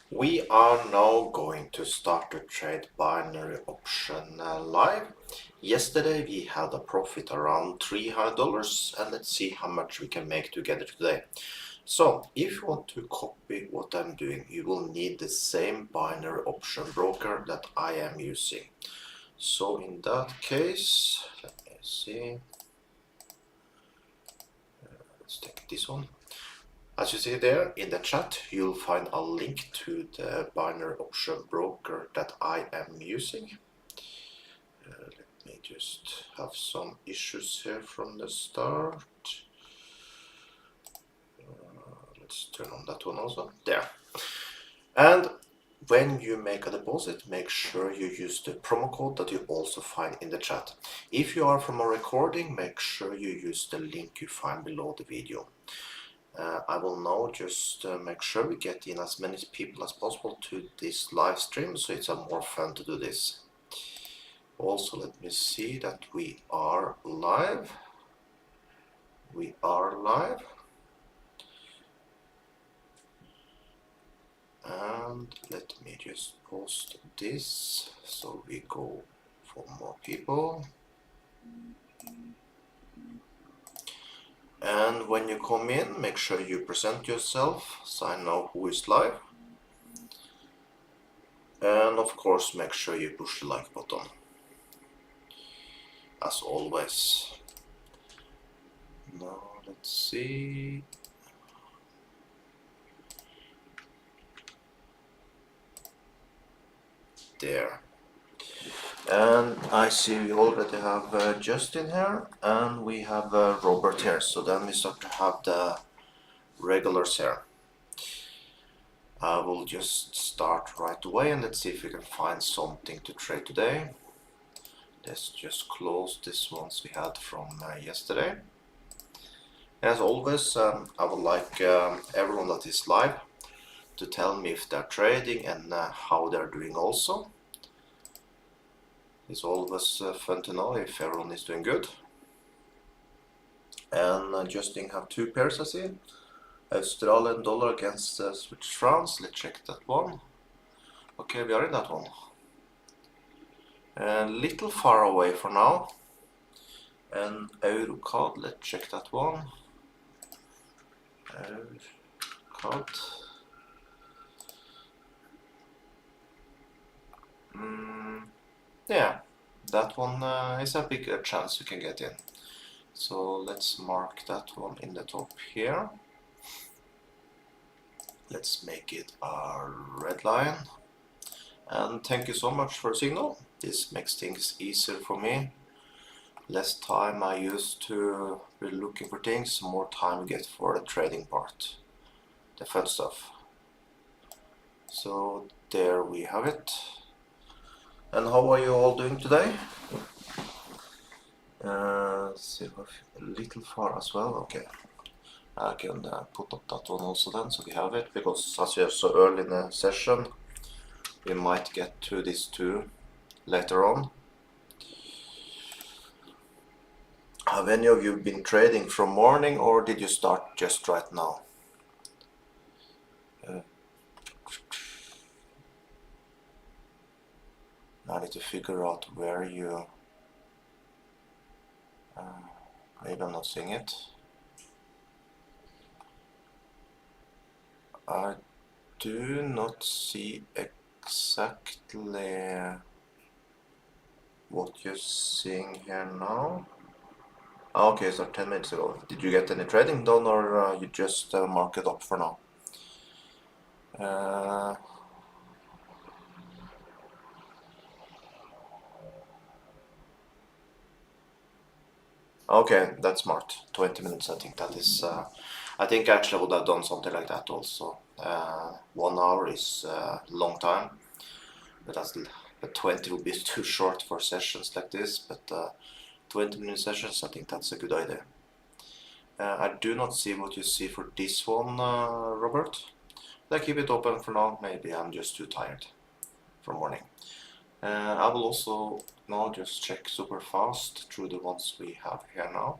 We are now going to start to trade binary option live. Yesterday we had a profit around $300 and let's see how much we can make together today. So if you want to copy what I'm doing, you will need the same binary option broker that I am using. So in that case, let me see, let's take this one. As you see there in the chat, you'll find a link to the binary option broker that I am using. Let me just have some issues here from the start. Let's turn on that one also. There. And when you make a deposit, make sure you use the promo code that you also find in the chat. If you are from a recording, make sure you use the link you find below the video. I will now just make sure we get in as many people as possible to this live stream, so it's more fun to do this. Also, let me see that we are live. We are live. And let me just post this so we go for more people. And when you come in, make sure you present yourself so I know who is live. And of course, make sure you push the like button. As always. Now, let's see. There. And I see we already have Justin here, and we have Robert here. So then we start to have the regulars here. I will just start right away and let's see if we can find something to trade today. Let's just close this ones we had from yesterday. As always, I would like everyone that is live to tell me if they're trading and how they're doing also. It's always fun to know if everyone is doing good. And Justin have two pairs I see. Australian dollar against Swedish francs. Let's check that one. Okay, we are in that one. A little far away for now. And Eurocard, let's check that one. Eurocard. Yeah, that one is a bigger chance you can get in. So let's mark that one in the top here. Let's make it a red line. And thank you so much for the signal. This makes things easier for me. Less time I use to be looking for things, more time we get for the trading part, the fun stuff. So there we have it. And how are you all doing today? See if a little far as well. Okay, I can put up that one also then, so we have it, because as we are so early in the session, we might get to this too later on. Have any of you been trading from morning, or did you start just right now? I need to figure out where you... maybe I'm not seeing it. I do not see exactly what you're seeing here now. Okay, so 10 minutes ago. Did you get any trading done, or you just mark it up for now? Okay, that's smart. 20 minutes, I think that is... I think actually I would have done something like that also. 1 hour is a long time, but 20 would be too short for sessions like this, but 20-minute sessions, I think that's a good idea. I do not see what you see for this one, Robert. But I keep it open for now. Maybe I'm just too tired from morning. I will also now just check super fast through the ones we have here now.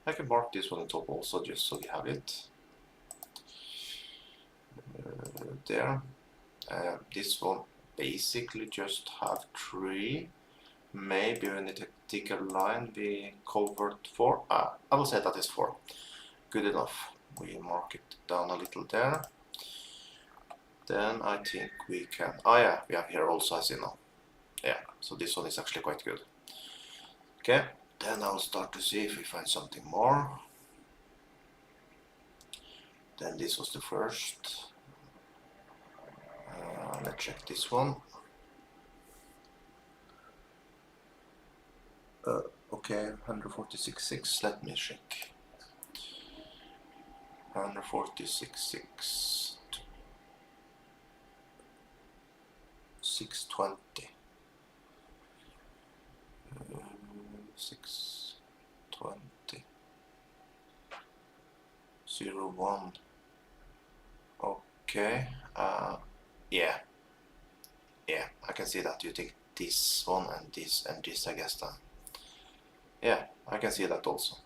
I can mark this one on top also, just so we have it. There. This one basically just have 3. Maybe we need a thicker line we covered 4. I will say that is 4. Good enough. We mark it down a little there. Then I think we can, yeah, we have here also a signal. Yeah, so this one is actually quite good. Okay, then I'll start to see if we find something more. Then this was the first. Let's check this one. Okay, 146.6. Let me check. 146.6. 620. 620. 01. Okay. Yeah. Yeah, I can see that you take this one and this, I guess then. Yeah, I can see that also.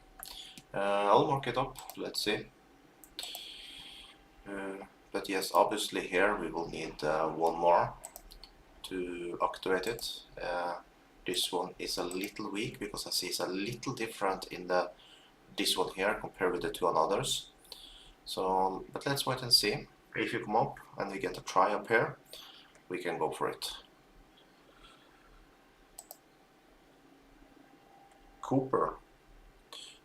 I'll mark it up, let's see. But yes, obviously here we will need one more to activate it. This one is a little weak because I see it's a little different in this one here compared with the 2 others. So, but let's wait and see. If you come up and we get a try up here, we can go for it. Cooper.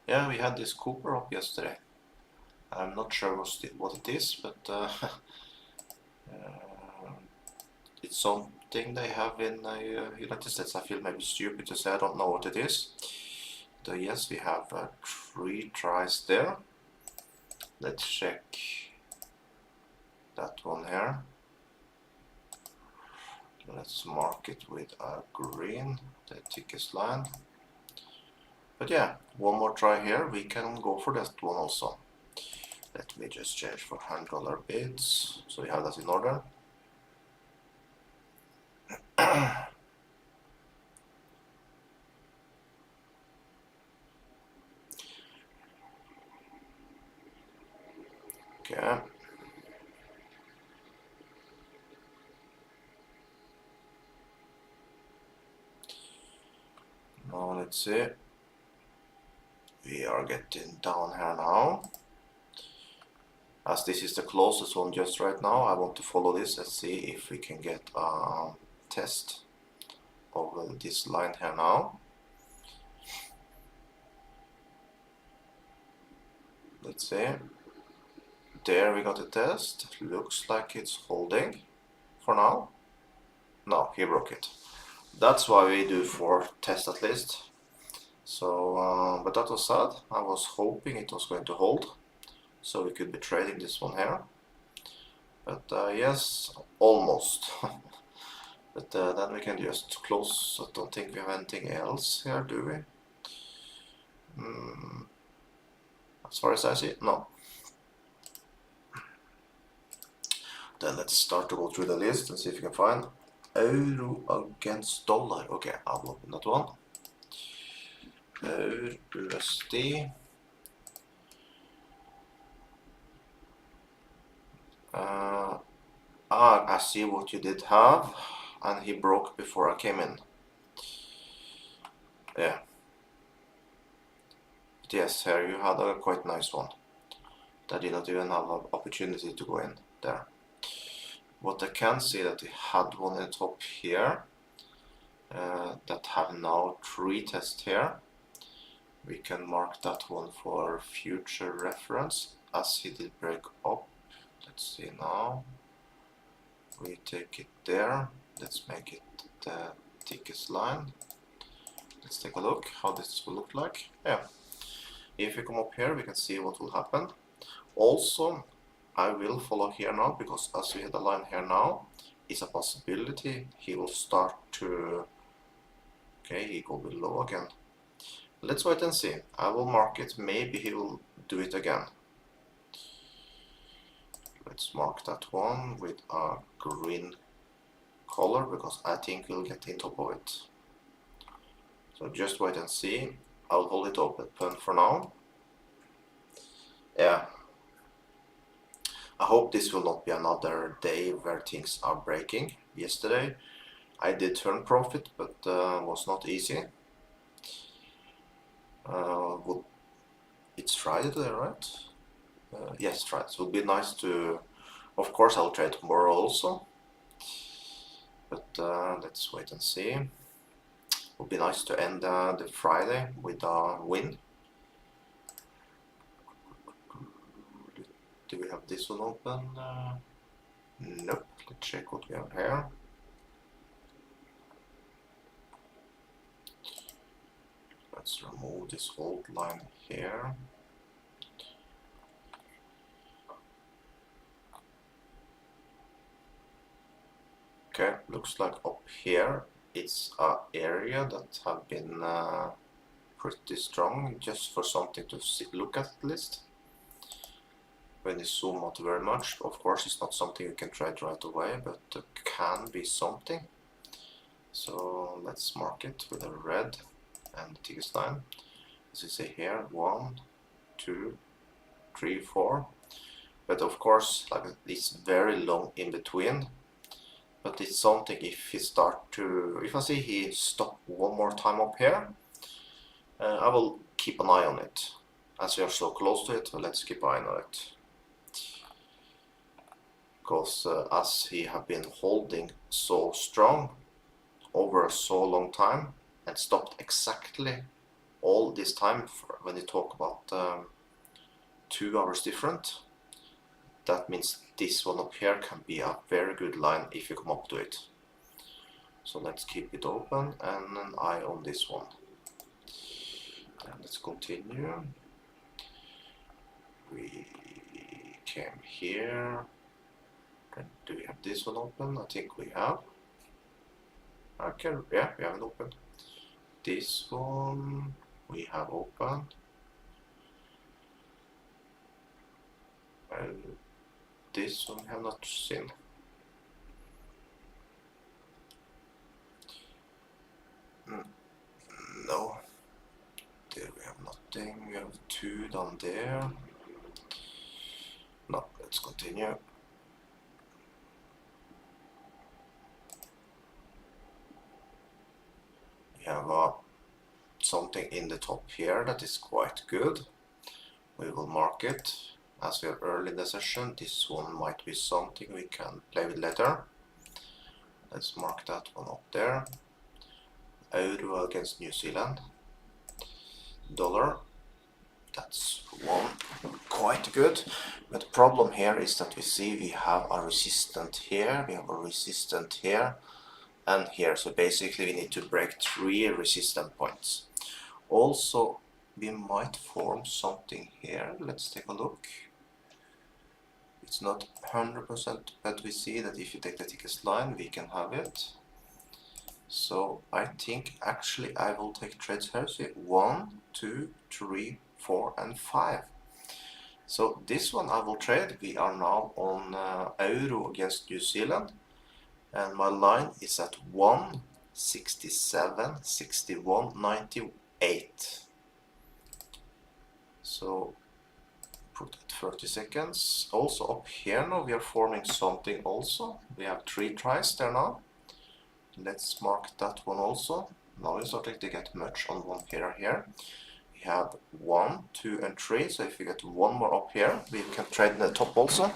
Yeah, we had this Cooper up yesterday. I'm not sure what it is, but it's something they have in United States. I feel maybe stupid to say I don't know what it is. So yes, we have 3 tries there. Let's check that one here. Let's mark it with a green, the thickest line. But yeah, one more try here. We can go for that one also. Let me just change for $100 bids, so we have that in order. Okay. Now let's see. We are getting down here now. As this is the closest one just right now, I want to follow this and see if we can get a test of this line here now. Let's see. There we got a test. Looks like it's holding for now. No, he broke it. That's why we do 4 tests at least. So, but that was sad. I was hoping it was going to hold, so we could be trading this one here. But yes, almost. But then we can just close. I don't think we have anything else here, do we? As far as I see, no. Then let's start to go through the list and see if we can find euro against dollar. Okay, I'll open that one. Eur, USD. I see what you did have, and he broke before I came in. Yeah. But yes, here you had a quite nice one. That did not even have an opportunity to go in there. What I can see that we had one in the top here that have now 3 tests here. We can mark that one for future reference as he did break up. Let's see now. We take it there. Let's make it the thickest line. Let's take a look how this will look like. Yeah. If we come up here, we can see what will happen. Also, I will follow here now because as we had a line here now, it's a possibility he will start to. Okay, he go below again. Let's wait and see. I will mark it. Maybe he will do it again. Let's mark that one with a green color because I think we'll get in top of it. So just wait and see. I'll hold it open for now. Yeah. I hope this will not be another day where things are breaking. Yesterday I did turn profit, but was not easy. It's Friday today, right? Yes, Friday. So it will be nice to, of course I'll trade tomorrow also, but let's wait and see. It would be nice to end the Friday with a win. Do we have this one open? Nope. Let's check what we have here. Let's remove this hold line here. Okay, looks like up here it's an area that have been pretty strong, just for something to look at least. When you zoom out very much, of course it's not something you can trade right away, but it can be something. So let's mark it with a red and the ticket line. As you see here, 1, 2, 3, 4. But of course, like, it's very long in between. But it's something if I see he stop one more time up here, I will keep an eye on it. As we are so close to it, let's keep an eye on it. Because as he have been holding so strong over so long time and stopped exactly all this time, when you talk about 2 hours different, that means this one up here can be a very good line if you come up to it. So let's keep it open and an eye on this one. And let's continue. We came here. Then do we have this one open? I think we have. Okay, yeah, we have it open. This one we have open. And this one we have not seen. No, there we have nothing. We have 2 down there. No, let's continue. We have something in the top here that is quite good. We will mark it. As we are early in the session, this one might be something we can play with later. Let's mark that one up there. Euro against New Zealand. Dollar. That's one quite good. But the problem here is that we see we have a resistant here, we have a resistant here, and here. So basically we need to break 3 resistant points. Also, we might form something here. Let's take a look. It's not 100%, but we see that if you take the thickest line, we can have it. So I think actually I will take trades here. So 1, 2, 3, 4, and 5. So this one I will trade. We are now on Euro against New Zealand, and my line is at 167, 61, 98. So put it 30 seconds. Also up here now we are forming something also. We have 3 tries there now. Let's mark that one also. Now we're starting to get much on one pair here. We have 1, 2, and 3. So if we get one more up here, we can trade in the top also.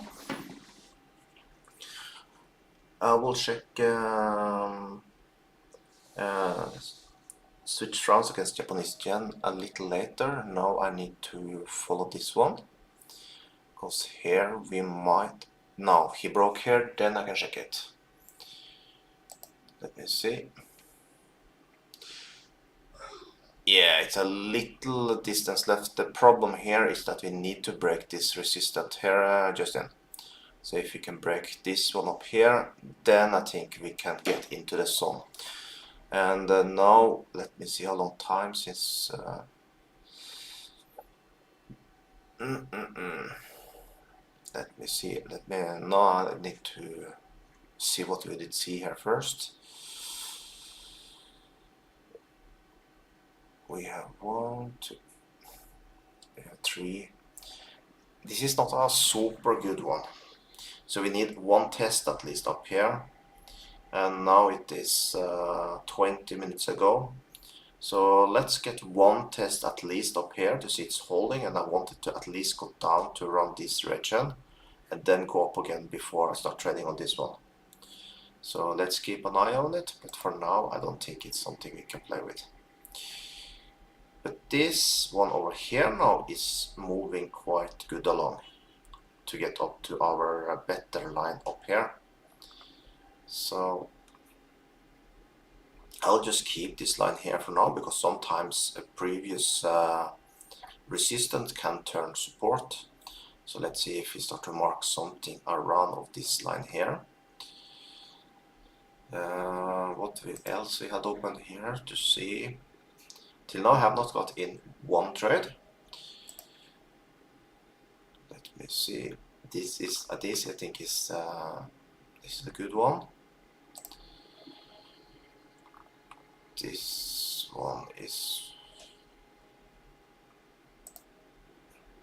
I will check switch rounds against Japanese yen a little later. Now I need to follow this one, because here we might. No, he broke here, then I can check it. Let me see. Yeah, it's a little distance left. The problem here is that we need to break this resistance here, Justin. So if we can break this one up here, then I think we can get into the zone. And now, let me see how long time since... Let me see, no, I need to see what we did see here first. We have 1, 2, we have 3. This is not a super good one. So we need one test at least up here, and now it is 20 minutes ago. So let's get one test at least up here to see it's holding, and I want it to at least go down to around this region and then go up again before I start trading on this one. So let's keep an eye on it, but for now I don't think it's something we can play with. But this one over here now is moving quite good along to get up to our better line up here. So I'll just keep this line here for now, because sometimes a previous resistance can turn support. So let's see if we start to mark something around of this line here. What else we had open here to see? Till now I have not got in one trade. Let me see. This is I think is this is a good one. This one is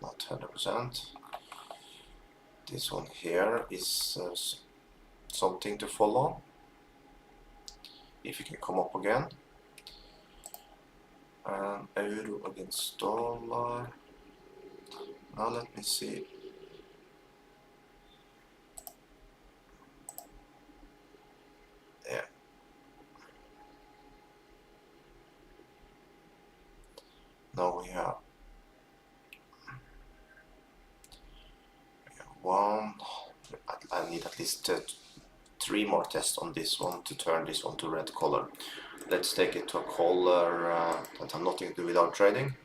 not 100%. This one here is something to follow. If you can come up again. Euro against dollar. Now let me see. Yeah. Now we have one. I need at least 3 more tests on this one to turn this one to red color. Let's take it to a color that has nothing to do with our trading,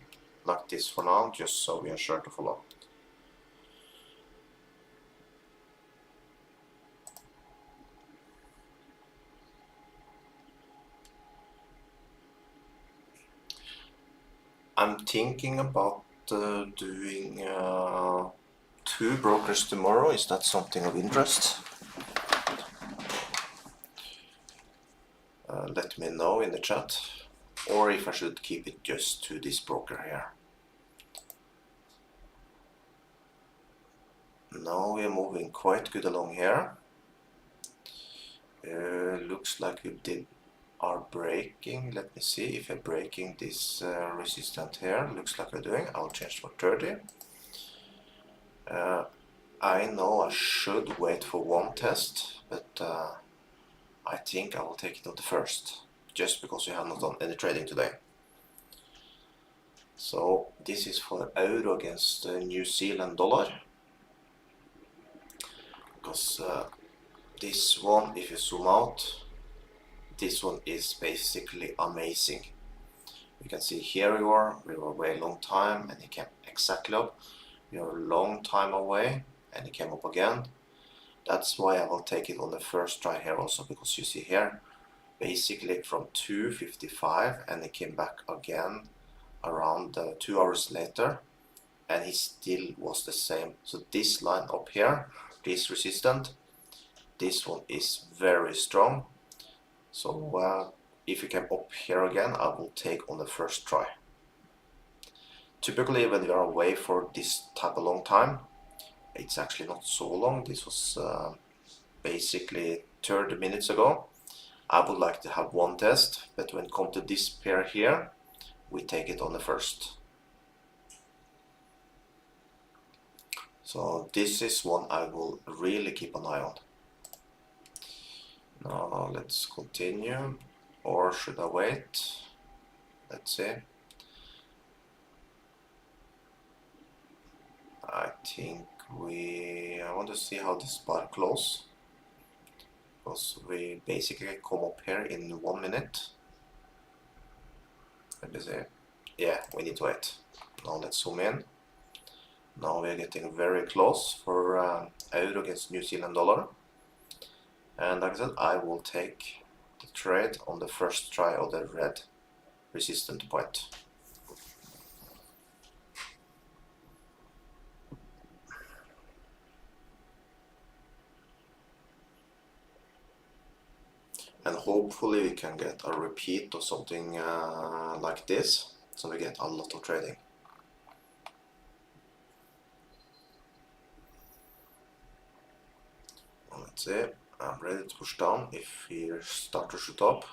like this for now, just so we are sure to follow. I'm thinking about doing 2 brokers tomorrow. Is that something of interest? Let me know in the chat, or if I should keep it just to this broker here. Now we are moving quite good along here. Looks like we are breaking. Let me see if we're breaking this resistance here. Looks like we're doing. I'll change for 30. I know I should wait for one test, but I think I will take it on the first, just because we have not done any trading today. So this is for euro against New Zealand dollar, because this one, if you zoom out, this one is basically amazing. You can see here we were away a long time and it came exactly up. We are a long time away and it came up again. That's why I will take it on the first try here also, because you see here basically from 2:55 and it came back again around 2 hours later, and it still was the same. So this line up here, this resistance, this one is very strong. So if you came up here again, I will take on the first try. Typically when you are away for this type of long time, it's actually not so long. This was basically 30 minutes ago. I would like to have one test, but when it comes to this pair here, we take it on the first. So this is one I will really keep an eye on. Now let's continue, or should I wait? Let's see. I think I want to see how this bar close, because we basically come up here in 1 minute. Let me see. Yeah, we need to wait. Now let's zoom in. Now we're getting very close for euro against New Zealand dollar. And like I said, I will take the trade on the first try of the red resistance point. And hopefully we can get a repeat or something like this, so we get a lot of trading. Let's see, I'm ready to push down if he starts to shoot up.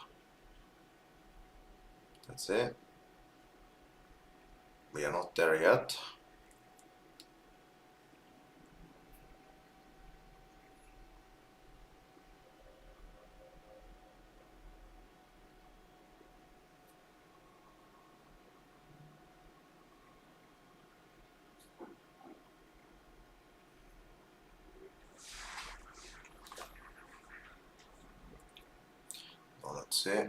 Let's see. We are not there yet. Now let's see.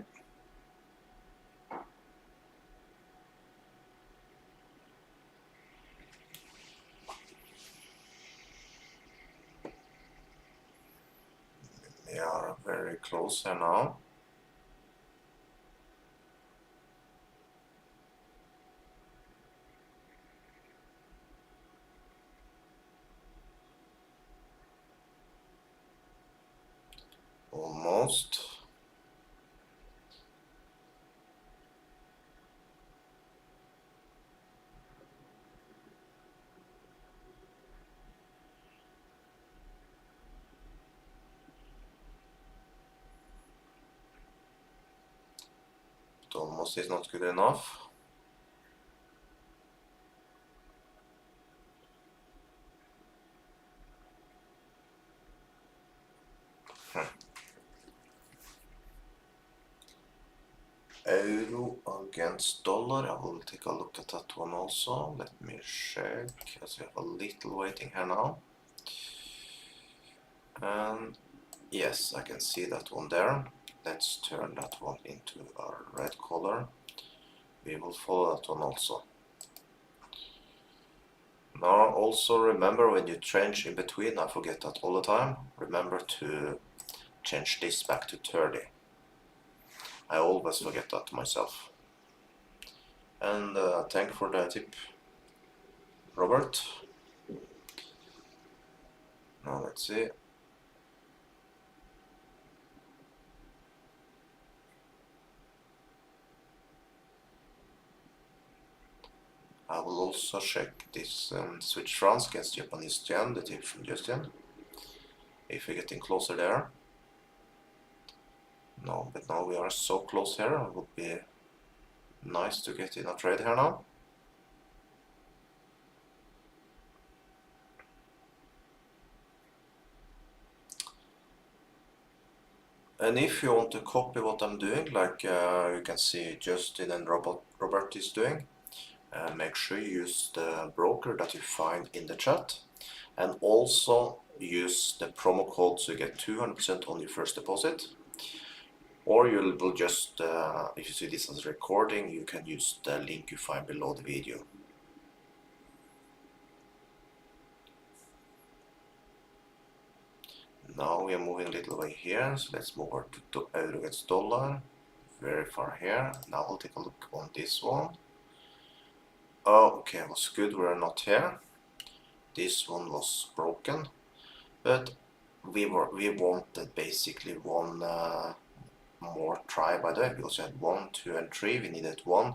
We are very close here now. Almost. But almost is not good enough. Euro against dollar. I will take a look at that one also. Let me check, as we have a little waiting here now. And yes, I can see that one there. Let's turn that one into a red color. We will follow that one also. Now also remember, when you change in between, I forget that all the time, remember to change this back to 30. I always forget that myself. And thank you for the tip, Robert. Now let's see. I will also check this Swiss francs against Japanese yen, the tip from Justin. If we're getting closer there. No, but now we are so close here, it would be nice to get in a trade here now. And if you want to copy what I'm doing, like you can see Justin and Robert is doing, make sure you use the broker that you find in the chat, and also use the promo code so you get 200% on your first deposit. Or you will just, if you see this as a recording, you can use the link you find below the video. Now we are moving a little way here, so let's move over to euro against dollar. Very far here. Now we'll take a look on this one. Oh, okay, it was good, we're not here. This one was broken, but we wanted basically one more try, by the way, because we had 1, 2, and 3. We needed 1,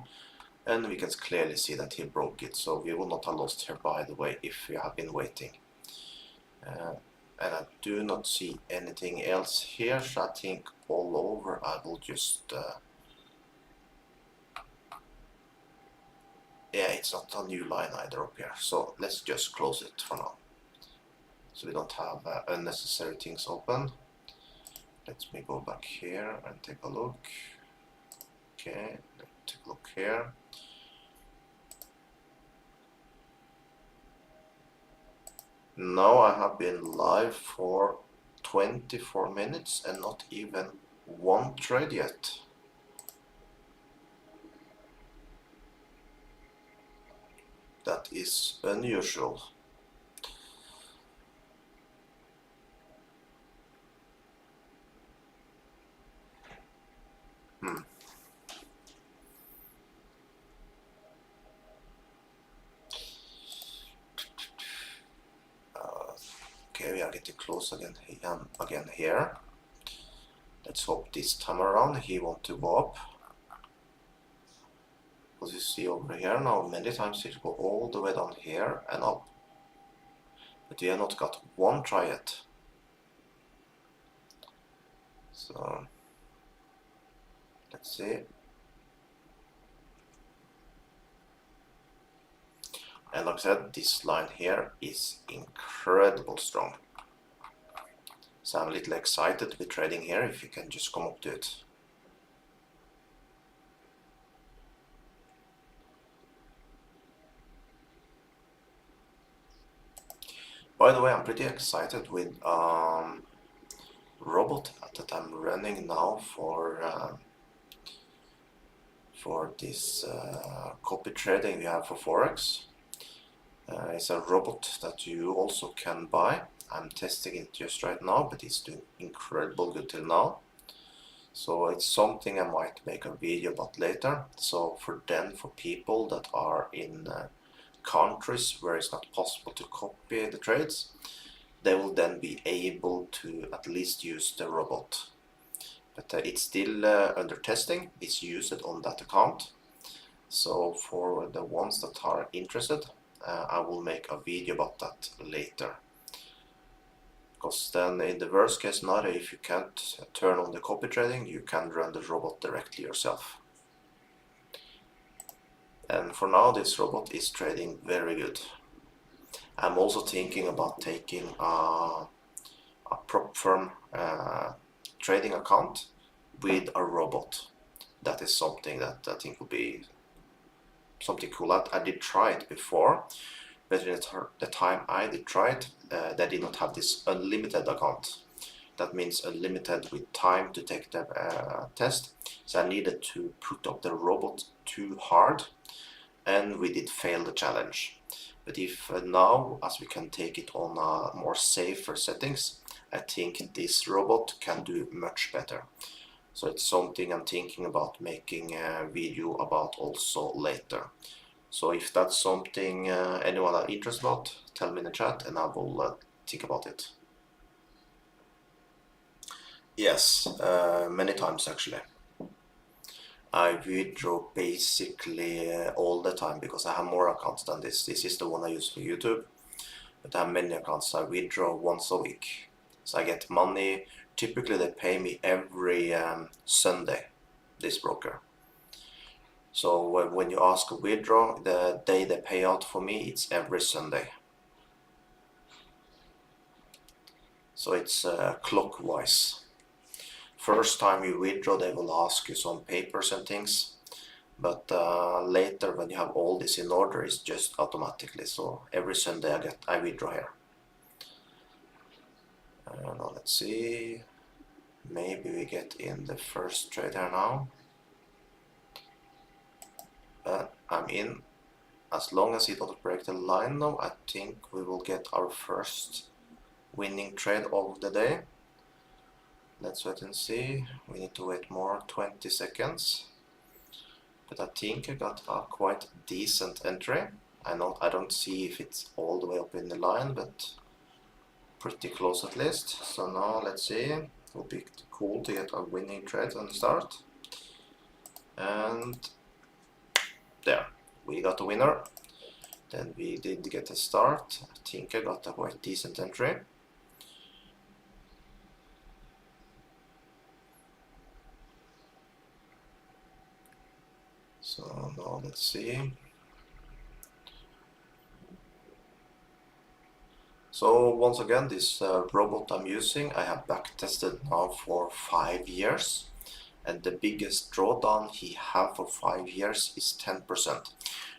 and we can clearly see that he broke it, so we will not have lost here, by the way, if we have been waiting. And I do not see anything else here, so I think all over I will just yeah, it's not a new line either up here, so let's just close it for now, so we don't have unnecessary things open. Let me go back here and take a look. Okay, let's take a look here. Now I have been live for 24 minutes and not even one trade yet. That is unusual. Okay, we are getting close again here. Let's hope this time around he wants to go up. Because you see over here now, many times it go all the way down here and up. But we have not got one try yet. So let's see. And like I said, this line here is incredible strong. So I'm a little excited with trading here if you can just come up to it. By the way, I'm pretty excited with robot that I'm running now for this copy trading we have for Forex. It's a robot that you also can buy. I'm testing it just right now, but it's doing incredible good till now. So it's something I might make a video about later. So for people that are in countries where it's not possible to copy the trades, they will then be able to at least use the robot. But it's still under testing. It's used on that account. So for the ones that are interested, I will make a video about that later. Because then in the worst case scenario, if you can't turn on the copy trading, you can run the robot directly yourself. And for now, this robot is trading very good. I'm also thinking about taking a prop firm trading account with a robot. That is something that I think will be something cool. I did try it before, but at the time I did try it, they did not have this unlimited account. That means unlimited with time to take the test. So I needed to put up the robot too hard, and we did fail the challenge. But if now, as we can take it on more safer settings, I think this robot can do much better. So it's something I'm thinking about making a video about also later. So if that's something anyone are interested about, tell me in the chat and I will think about it. Yes, many times actually. I withdraw basically all the time because I have more accounts than this. This is the one I use for YouTube, but I have many accounts. I withdraw once a week. So I get money. Typically they pay me every Sunday, this broker. So when you ask a withdraw, the day they pay out for me, it's every Sunday. So it's clockwise. First time you withdraw, they will ask you some papers and things. But later, when you have all this in order, it's just automatically. So every Sunday I withdraw here. Now let's see. Maybe we get in the first trade here now. I'm in. As long as it doesn't break the line now, I think we will get our first winning trade of the day. Let's wait and see. We need to wait more 20 seconds. But I think I got a quite decent entry. I don't see if it's all the way up in the line, but pretty close at least. So now let's see. It will be cool to get a winning trade on the start. And there, we got a winner. Then we did get a start. I think I got a quite decent entry. So now let's see. So once again, this robot I'm using, I have back tested now for 5 years. And the biggest drawdown he have for 5 years is 10%.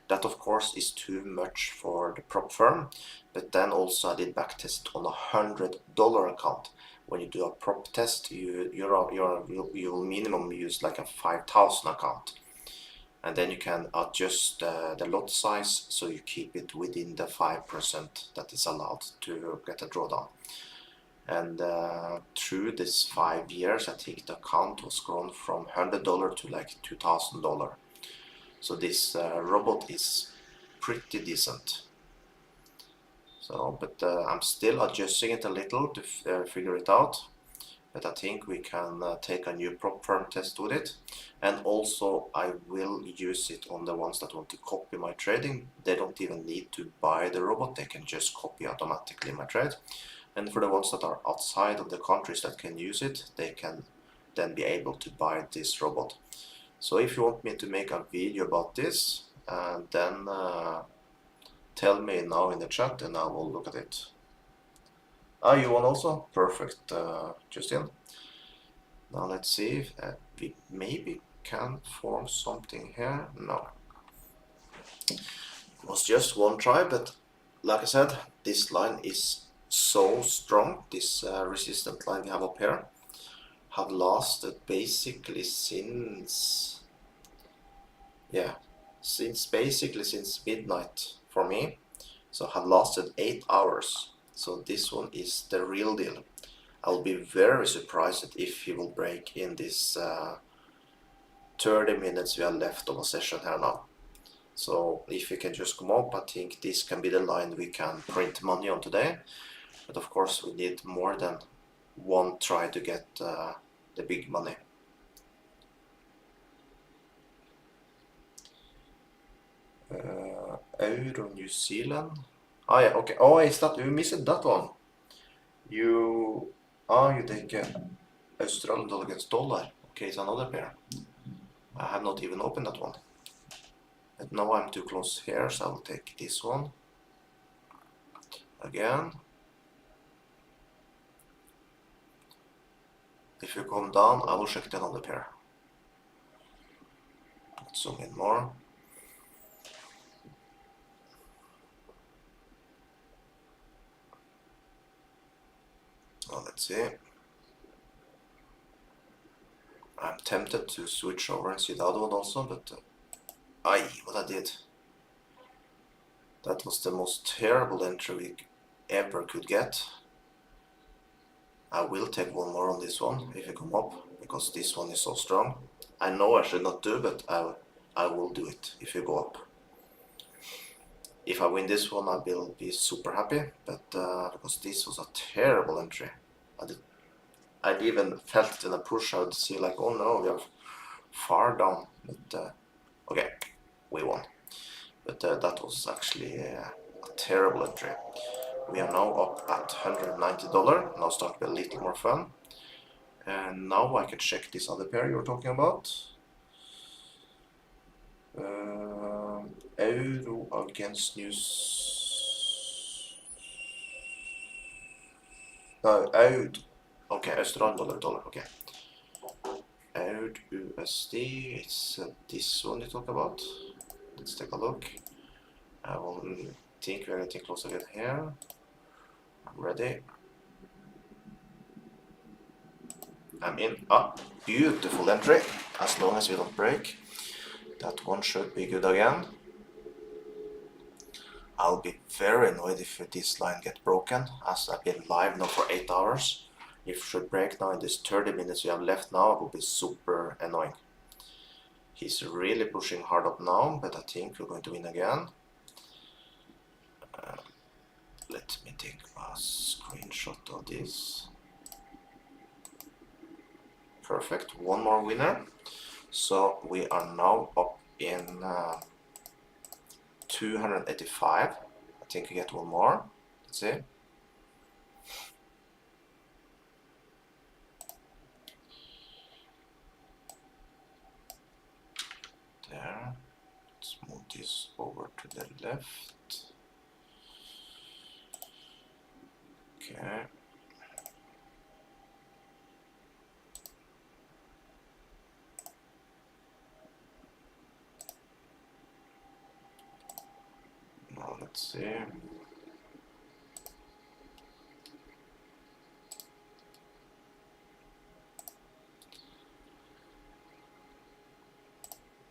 That of course is too much for the prop firm, but then also I did back test on $100 account. When you do a prop test, you'll minimum use like a 5,000 account. And then you can adjust the lot size so you keep it within the 5% that is allowed to get a drawdown. And through this 5 years, I think the account was grown from $100 to like $2,000. So this robot is pretty decent. So, but I'm still adjusting it a little to figure it out. But I think we can take a new prop firm test with it. And also I will use it on the ones that want to copy my trading. They don't even need to buy the robot, they can just copy automatically my trade. And for the ones that are outside of the countries that can use it, they can then be able to buy this robot. So if you want me to make a video about this, then tell me now in the chat and I will look at it. You want also? Perfect, Justin. Now let's see if we maybe can form something here. No. It was just one try, but like I said, this line is so strong. This resistant line we have up here have lasted basically since, yeah, basically since midnight for me. So have lasted 8 hours. So this one is the real deal. I'll be very surprised if he will break in this 30 minutes we have left of a session here now. So if we can just come up, I think this can be the line we can print money on today. But of course we need more than one try to get the big money. Euro New Zealand. Yeah, okay. Oh, is that you missed that one? You take Australian dollar against dollar. Okay, it's another pair. I have not even opened that one. And now I'm too close here, so I will take this one again. If you come down, I will check the other pair. Let's zoom in more. Now let's see. I'm tempted to switch over and see the other one also, but what I did. That was the most terrible entry we ever could get. I will take one more on this one if you come up, because this one is so strong. I know I should not do, but I will do it if you go up. If I win this one, I will be super happy, but because this was a terrible entry. I even felt it in a push. I would see like, oh no, we are far down. But okay, we won. But that was actually a terrible entry. We are now up at $190. Now start with a little more fun. And now I can check this other pair you were talking about. Euro against AUD. Okay, Australian dollar, okay. AUD USD, it's this one you talk about. Let's take a look. I will think we're getting close again here. I'm ready. I'm in. Beautiful entry, as long as we don't break. That one should be good again. I'll be very annoyed if this line gets broken, as I've been live now for 8 hours. If it should break now in this 30 minutes we have left now, it will be super annoying. He's really pushing hard up now, but I think we're going to win again. Let me take a screenshot of this. Perfect, one more winner. So we are now up in 285. I think we get one more. Let's see. There. Let's move this over to the left. Okay. Now let's see.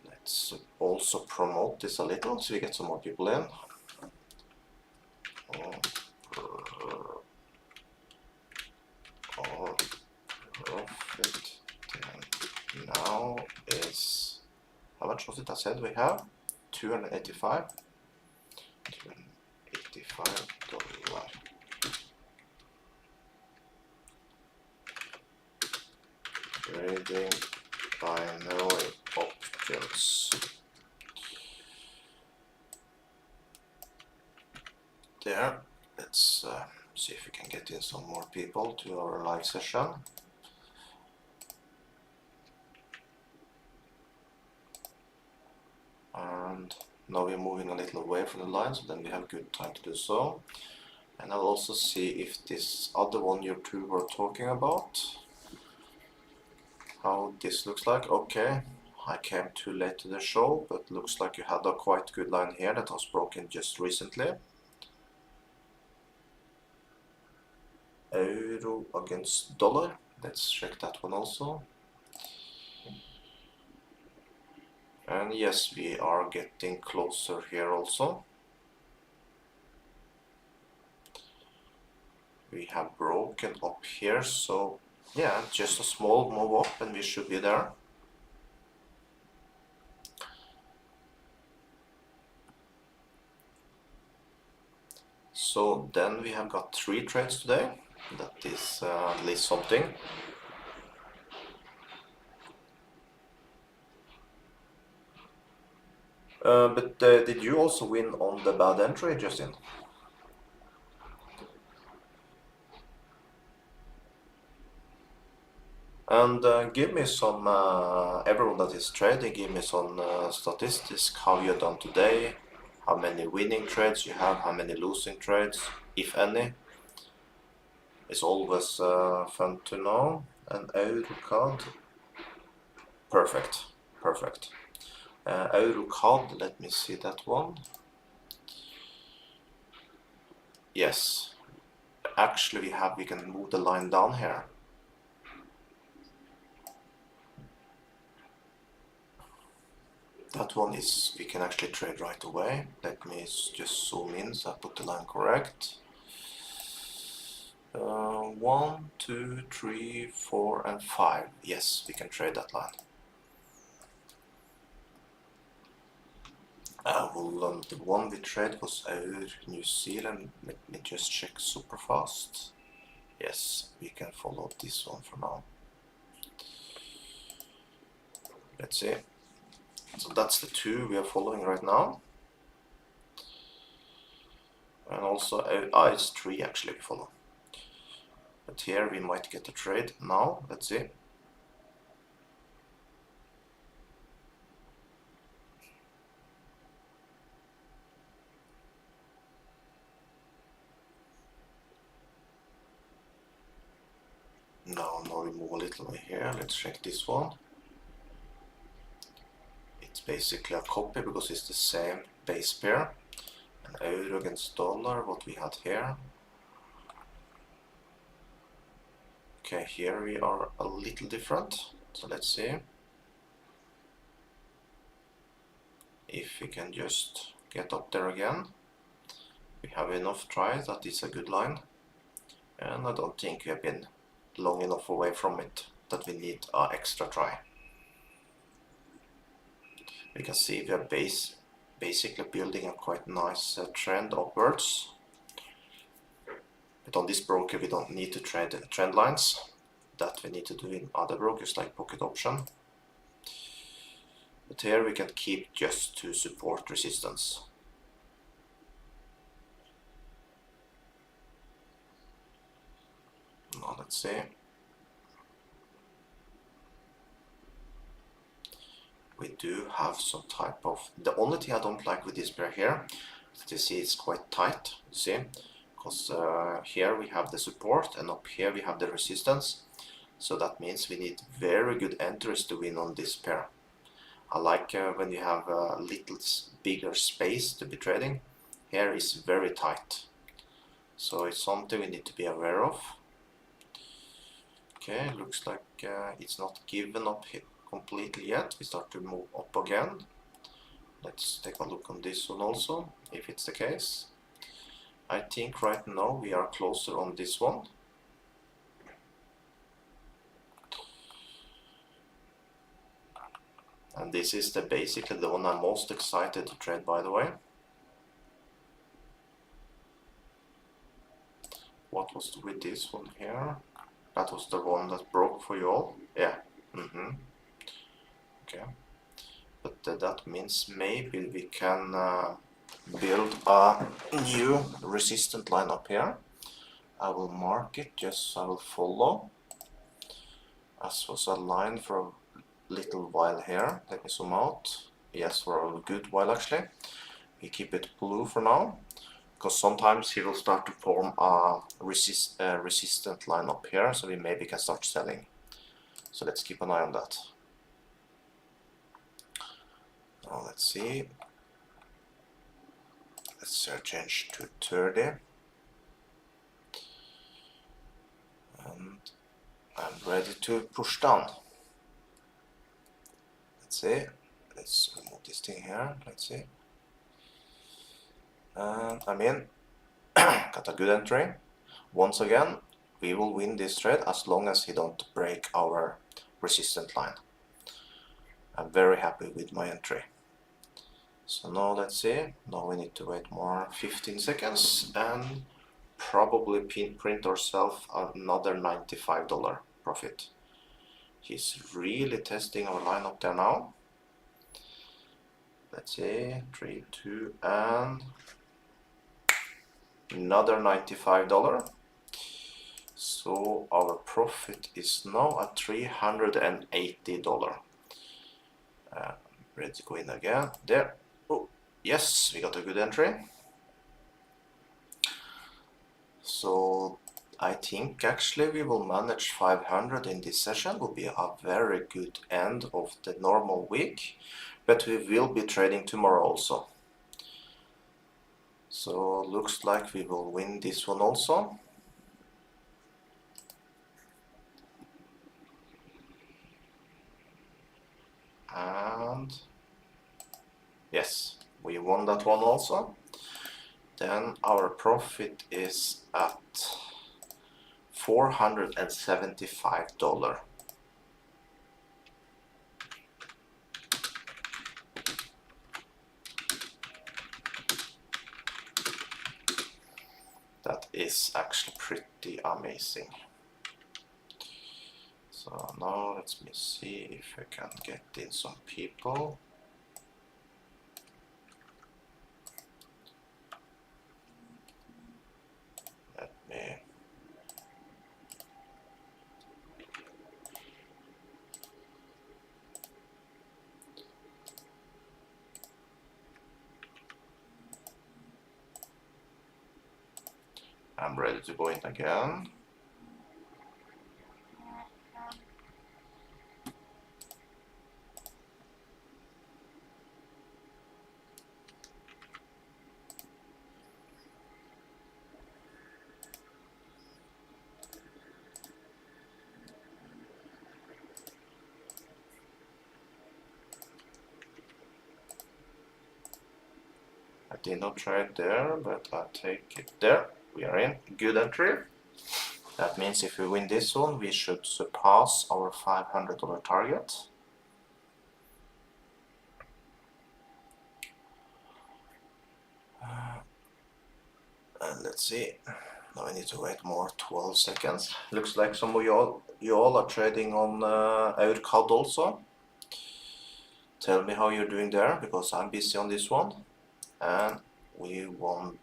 Let's also promote this a little so we get some more people in. Profit now is, how much was it I said we have? 285. $285. Trading binary options. There. Let's see if we can get in some more people to our live session. Now we're moving a little away from the line, so then we have good time to do so. And I'll also see if this other one you two were talking about, how this looks like. Okay, I came too late to the show, but looks like you had a quite good line here that was broken just recently. Euro against dollar. Let's check that one also. And yes, we are getting closer here also. We have broken up here, so yeah, just a small move up and we should be there. So then we have got 3 trades today. That is at least something. But did you also win on the bad entry, Justin? And give me some, everyone that is trading, give me some statistics, how you've done today, how many winning trades you have, how many losing trades, if any. It's always fun to know. And Eurocard, perfect, perfect. Eurocard, let me see that one. Yes, actually we can move the line down here. That one is, we can actually trade right away. Let me just zoom in so I put the line correct. 1, 2, 3, 4, and 5. Yes, we can trade that line. The one we trade was our New Zealand. Let me just check super fast. Yes, we can follow this one for now. Let's see. So that's the 2 we are following right now. And also, it's 3 actually we follow. But here we might get a trade now. Let's see. Now we move a little way here. Let's check this one. It's basically a copy because it's the same base pair. And euro against dollar, what we had here. Okay, here we are a little different. So let's see if we can just get up there again. We have enough tries, that is a good line. And I don't think we have been long enough away from it that we need an extra try. We can see we are basically building a quite nice trend upwards. But on this broker we don't need to trade trend lines. That we need to do in other brokers like Pocket Option. But here we can keep just to support resistance. Now let's see. We do have some type of, the only thing I don't like with this pair here is that you see it's quite tight, you see, because here we have the support and up here we have the resistance. So that means we need very good entries to win on this pair. I like when you have a little bigger space to be trading. Here is very tight. So it's something we need to be aware of. Okay, looks like it's not given up here completely yet. We start to move up again. Let's take a look on this one also, if it's the case. I think right now we are closer on this one. And this is basically the one I'm most excited to trade, by the way. What was with this one here? That was the one that broke for you all? Yeah. Okay. But that means maybe we can build a new resistant line up here. I will mark it, just I will follow. As was a line for a little while here. Let me zoom out. yes, for a good while actually. We keep it blue for now, because sometimes he will start to form a resistant line up here, so we maybe can start selling. So let's keep an eye on that. Now let's see. Let's change to 30. And I'm ready to push down. Let's see. Let's remove this thing here. Let's see. And I'm in. Got a good entry. Once again, we will win this trade as long as he don't break our resistant line. I'm very happy with my entry. So now let's see. Now we need to wait more 15 seconds and probably print ourselves another $95 profit. He's really testing our line up there now. Let's see, 3, 2, and another $95. So our profit is now at $380. Ready to go in again. There. Oh, yes, we got a good entry. So I think actually we will manage 500 in this session. Will be a very good end of the normal week, but we will be trading tomorrow also. So looks like we will win this one also. And yes, we won that one also. Then our profit is at $475. That is actually pretty amazing. So now let me see if I can get in some people. Let me I'm ready to go in again. I did not try it there, but I take it there. We are in. Good entry. That means if we win this one, we should surpass our $500 target. And let's see. Now I need to wait more 12 seconds. Looks like some of you all are trading on EURCAD also. Tell me how you're doing there, because I'm busy on this one. And we won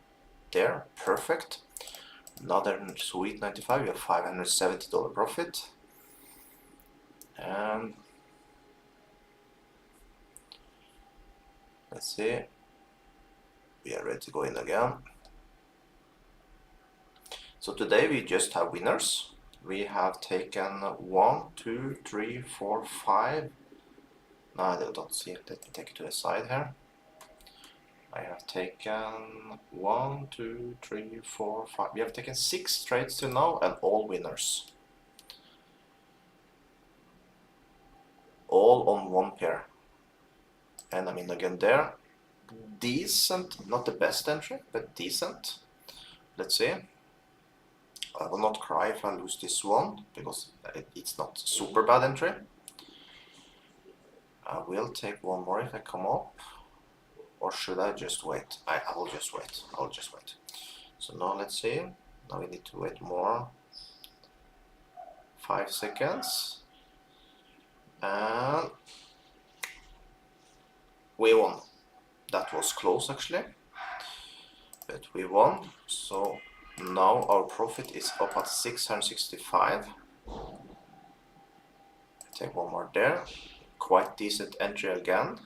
there. Perfect. Another sweet 95. We have $570 profit. And let's see. We are ready to go in again. So today we just have winners. We have taken 1, 2, 3, 4, 5. No, I don't see it. Let me take it to the side here. I have taken 1, 2, 3, 4, 5. We have taken 6 trades till now and all winners. All on one pair. And I'm in again there. Decent, not the best entry, but decent. Let's see. I will not cry if I lose this one, because it's not super bad entry. I will take one more if I come up. Or should I just wait? I will just wait. I'll just wait. So now let's see. Now we need to wait more. 5 seconds. And we won. That was close actually. But we won. So now our profit is up at 665. Take one more there. Quite decent entry again.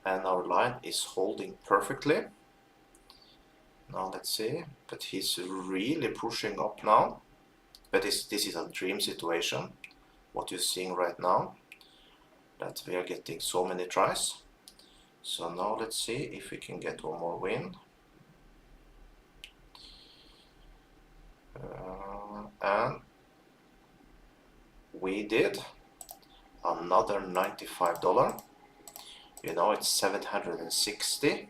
and our line is holding perfectly. Now let's see, but he's really pushing up now. But this is a dream situation, what you're seeing right now, that we are getting so many tries. So now let's see if we can get one more win. And we did another $95. You know, it's 760.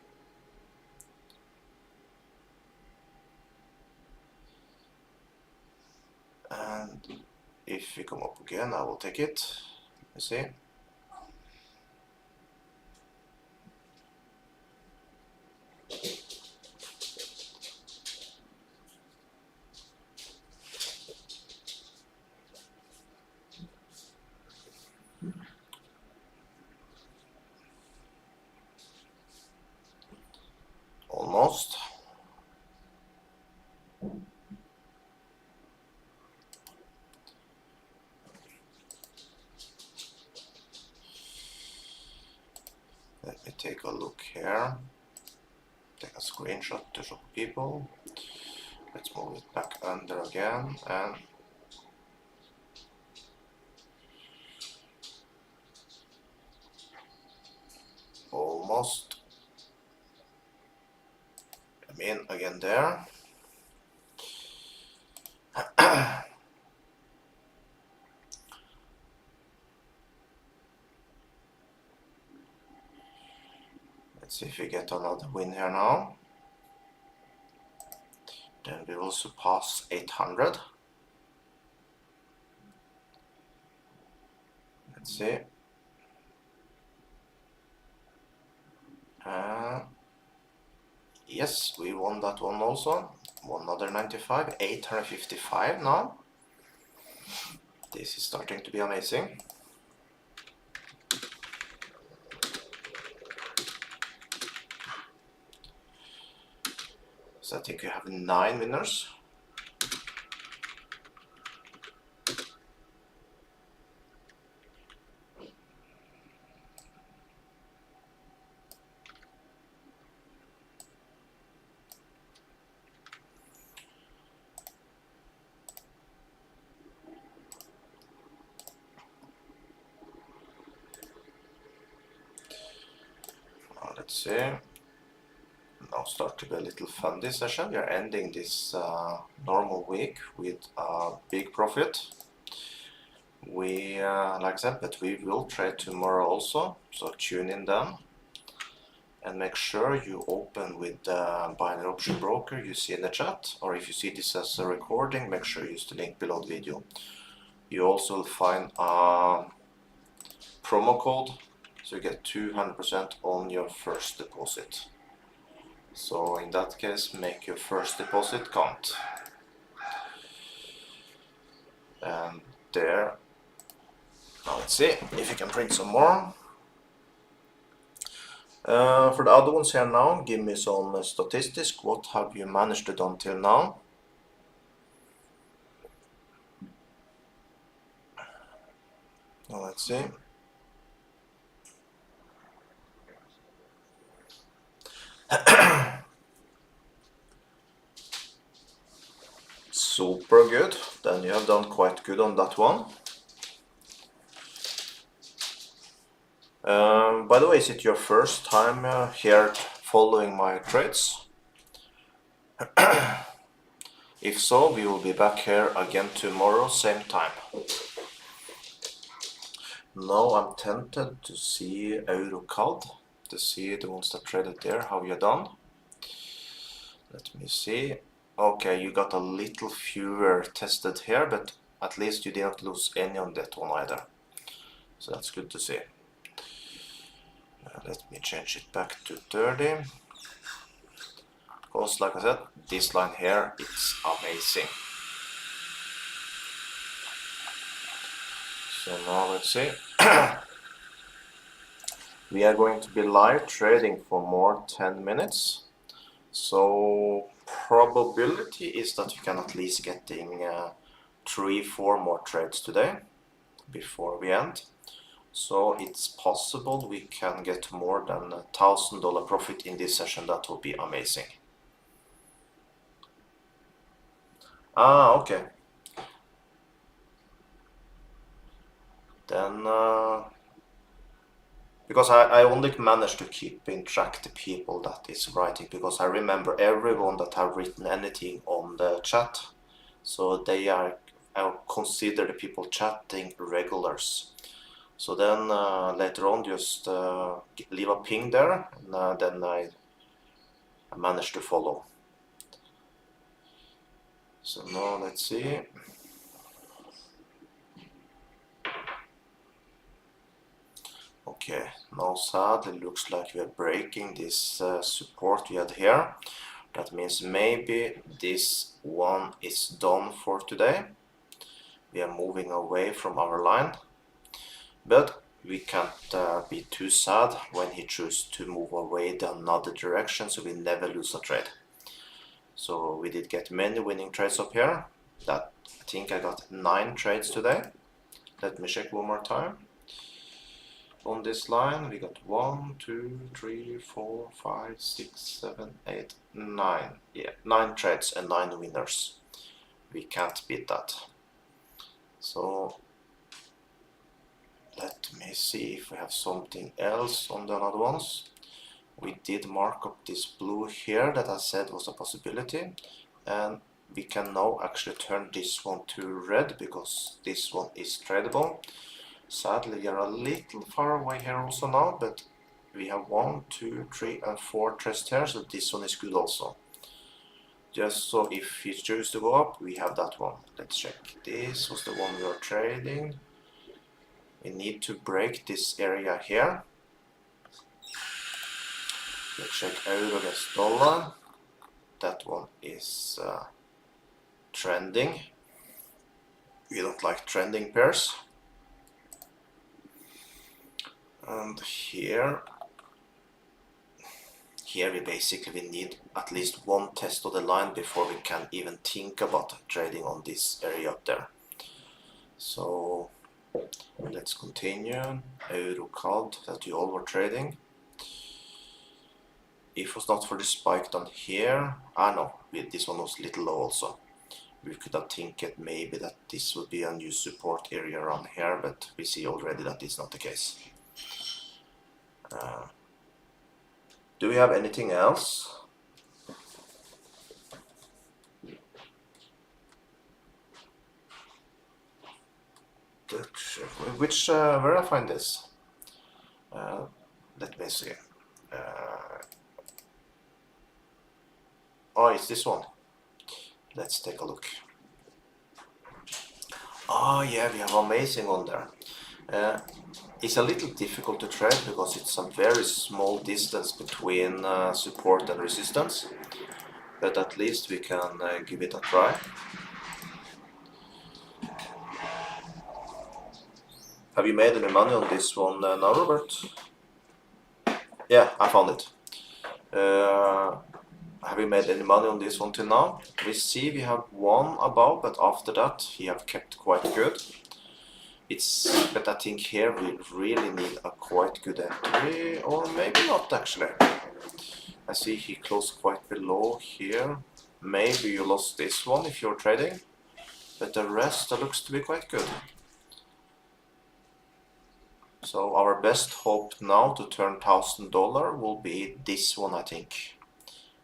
And if we come up again, I will take it. You see. Almost. Let me take a look here. Take a screenshot to show people. Let's move it back under again and almost. I'm in again there. Let's see if we get another win here now. Then we will surpass 800. Let's see. Yes, we won that one also. Another 95, 855 now. This is starting to be amazing. So I think we have 9 winners. Let's see. Now start to be a little fun this session. We are ending this normal week with a big profit. We like that, but we will trade tomorrow also, so tune in then. And make sure you open with the binary option broker you see in the chat, or if you see this as a recording, make sure you use the link below the video. You also will find a promo code, so you get 200% on your first deposit. So in that case, make your first deposit count. And there, now let's see if you can print some more. For the other ones here now, give me some statistics. What have you managed to do until now? Now let's see. Super good. Then you have done quite good on that one. By the way, is it your first time here following my trades? If so, we will be back here again tomorrow, same time. Now I'm tempted to see Eurocad, to see the ones that traded there, how you done. Let me see. Okay, you got a little fewer tested here, but at least you didn't lose any on that one either. So that's good to see. Let me change it back to 30. Because like I said, this line here, it's amazing. So now let's see. We are going to be live trading for more 10 minutes. So probability is that we can at least getting 3-4 more trades today before we end. So it's possible we can get more than $1,000 profit in this session. That will be amazing. Ah, okay. Then, because I only managed to keep in track the people that is writing, because I remember everyone that have written anything on the chat. So they are, I consider the people chatting regulars. So then later on, just leave a ping there, and then I managed to follow. So now let's see. Okay, now sadly looks like we are breaking this support we had here. That means maybe this one is done for today. We are moving away from our line, but we can't be too sad when he chooses to move away the another direction, so we never lose a trade. So we did get many winning trades up here. That I think I got 9 trades today. Let me check one more time. On this line we got 1, 2, 3, 4, 5, 6, 7, 8, 9. Yeah, 9 trades and 9 winners. We can't beat that. So let me see if we have something else on the other ones. We did mark up this blue here that I said was a possibility, and we can now actually turn this one to red because this one is tradable. Sadly, we are a little far away here also now, but we have 1, 2, 3, and 4 trades here, so this one is good also. Just so if he chooses to go up, we have that one. Let's check. This was the one we are trading. We need to break this area here. Let's check euro against dollar. That one is trending. We don't like trending pairs. And here we need at least one test of the line before we can even think about trading on this area up there. So let's continue. Euro CAD that you all were trading. If it was not for the spike down here, no, this one was a little low also. We could have think maybe that this would be a new support area around here, but we see already that is not the case. Do we have anything else? Which where I find this? Let me see. Oh, it's this one. Let's take a look. Oh yeah, we have amazing on there. It's a little difficult to trade because it's a very small distance between support and resistance, but at least we can give it a try. Have you made any money on this one now, Robert? Yeah, I found it. Have you made any money on this one till now? We see we have one above, but after that he have kept quite good. But I think here we really need a quite good entry, or maybe not actually. I see he closed quite below here. Maybe you lost this one if you're trading, but the rest looks to be quite good. So our best hope now to turn $1,000 will be this one, I think.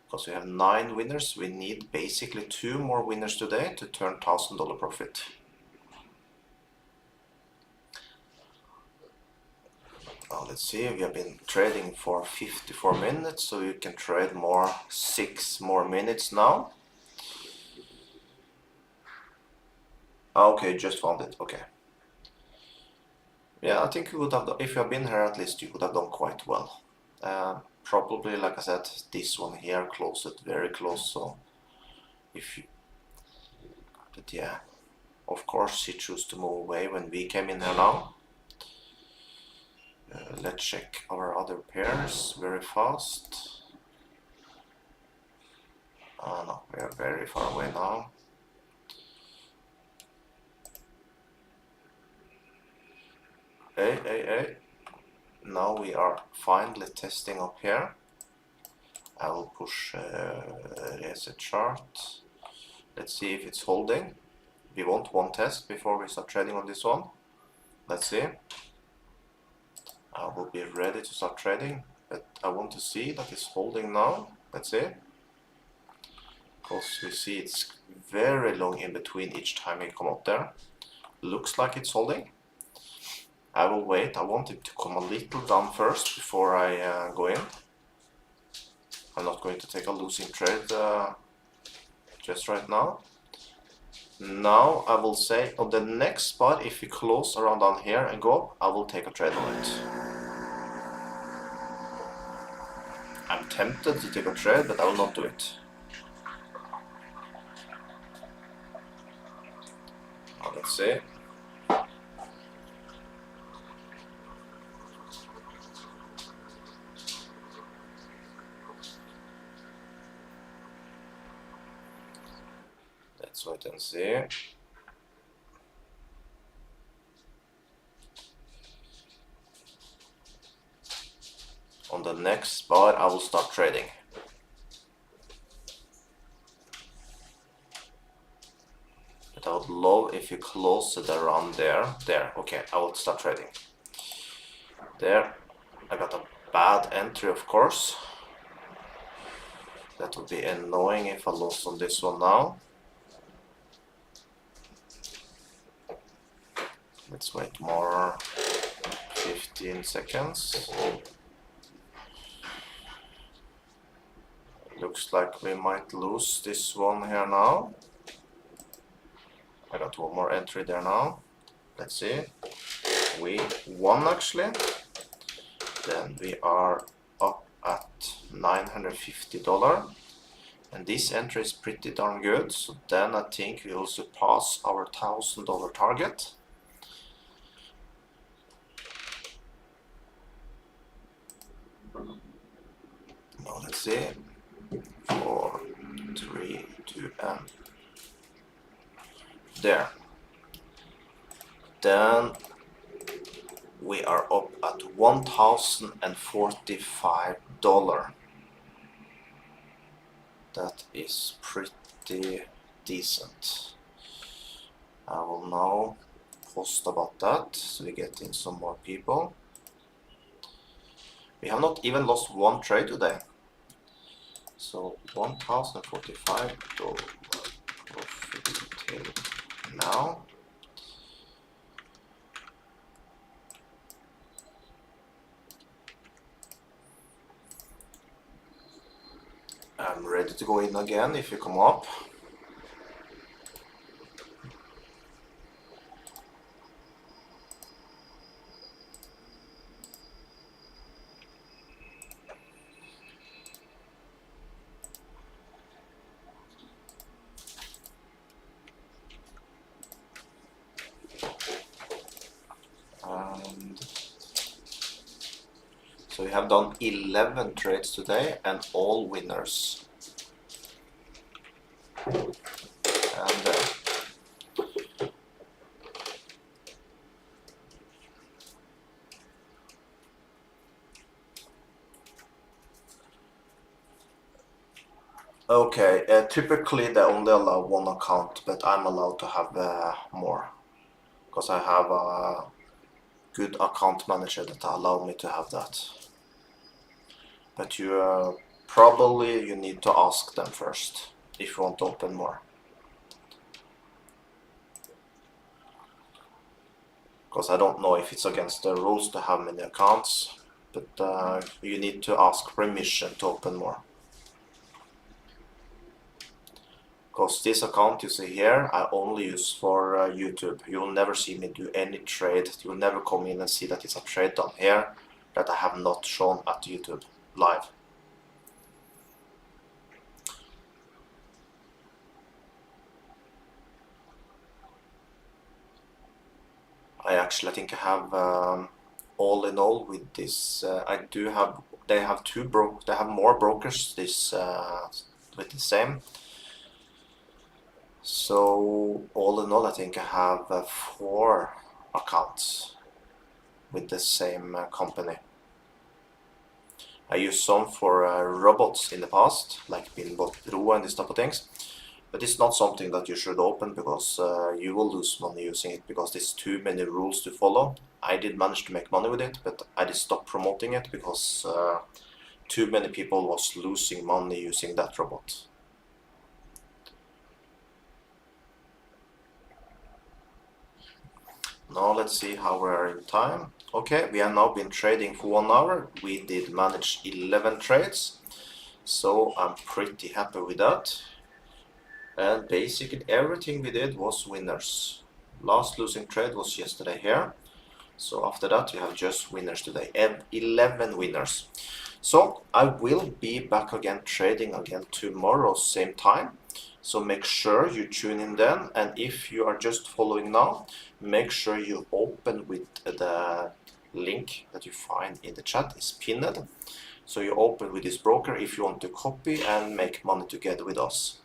Because we have 9 winners, we need basically 2 more winners today to turn $1,000 profit. Let's see, we have been trading for 54 minutes, so you can trade 6 more minutes now. Okay, just found it, okay. Yeah, I think you would have, if you have been here at least, you would have done quite well. Probably, like I said, this one here closed it very close, so but yeah, of course he chose to move away when we came in here now. Let's check our other pairs very fast. No, we are very far away now. Hey. Now we are finally testing up here. I will push reset chart. Let's see if it's holding. We want one test before we start trading on this one. Let's see. I will be ready to start trading, but I want to see that it's holding now. Let's see. Because we see it's very long in between each time we come up there. Looks like it's holding. I will wait. I want it to come a little down first before I go in. I'm not going to take a losing trade just right now. Now I will say on the next spot, if we close around down here and go up, I will take a trade on it. I'm tempted to take a trade, but I will not do it. Now let's see. Let's wait and see. On the next spot, I will start trading. But I would love if you close it around there. There, okay, I will start trading. There, I got a bad entry, of course. That would be annoying if I lost on this one now. Let's wait more 15 seconds. Looks like we might lose this one here now. I got one more entry there now. Let's see. We won actually. Then we are up at $950. And this entry is pretty darn good. So then I think we will surpass our $1,000 target. Now let's see. 4, 3, 2, and there. Then we are up at $1,045. That is pretty decent. I will now post about that so we get in some more people. We have not even lost one trade today. So $1,045 profit now. I'm ready to go in again if you come up. And so we have done 11 trades today and all winners. And okay, typically they only allow one account, but I'm allowed to have more because I have a good account manager that allow me to have that. But you probably you need to ask them first if you want to open more. Because I don't know if it's against the rules to have many accounts, but you need to ask permission to open more. Because this account you see here, I only use for YouTube. You'll never see me do any trade. You'll never come in and see that it's a trade down here that I have not shown at YouTube live. I think I have all in all with this. I do have. They have They have more brokers. This with the same. So all in all, I think I have 4 accounts. with the same company. I used some for robots in the past, like Pinbot Pro and these type of things. But it's not something that you should open because you will lose money using it because there's too many rules to follow. I did manage to make money with it, but I did stop promoting it because too many people was losing money using that robot. Now let's see how we are in time. Okay, we have now been trading for 1 hour. We did manage 11 trades, so I'm pretty happy with that. And basically everything we did was winners. Last losing trade was yesterday here. So after that we have just winners today, 11 winners. So I will be back again trading again tomorrow same time. So make sure you tune in then, and if you are just following now, make sure you open with the link that you find in the chat is pinned. So you open with this broker if you want to copy and make money together with us.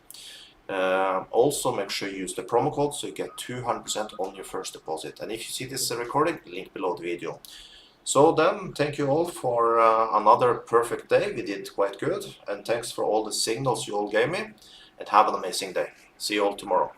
Also make sure you use the promo code so you get 200% on your first deposit. And if you see this recording, link below the video. So then, thank you all for another perfect day. We did quite good, and thanks for all the signals you all gave me, and have an amazing day. See you all tomorrow.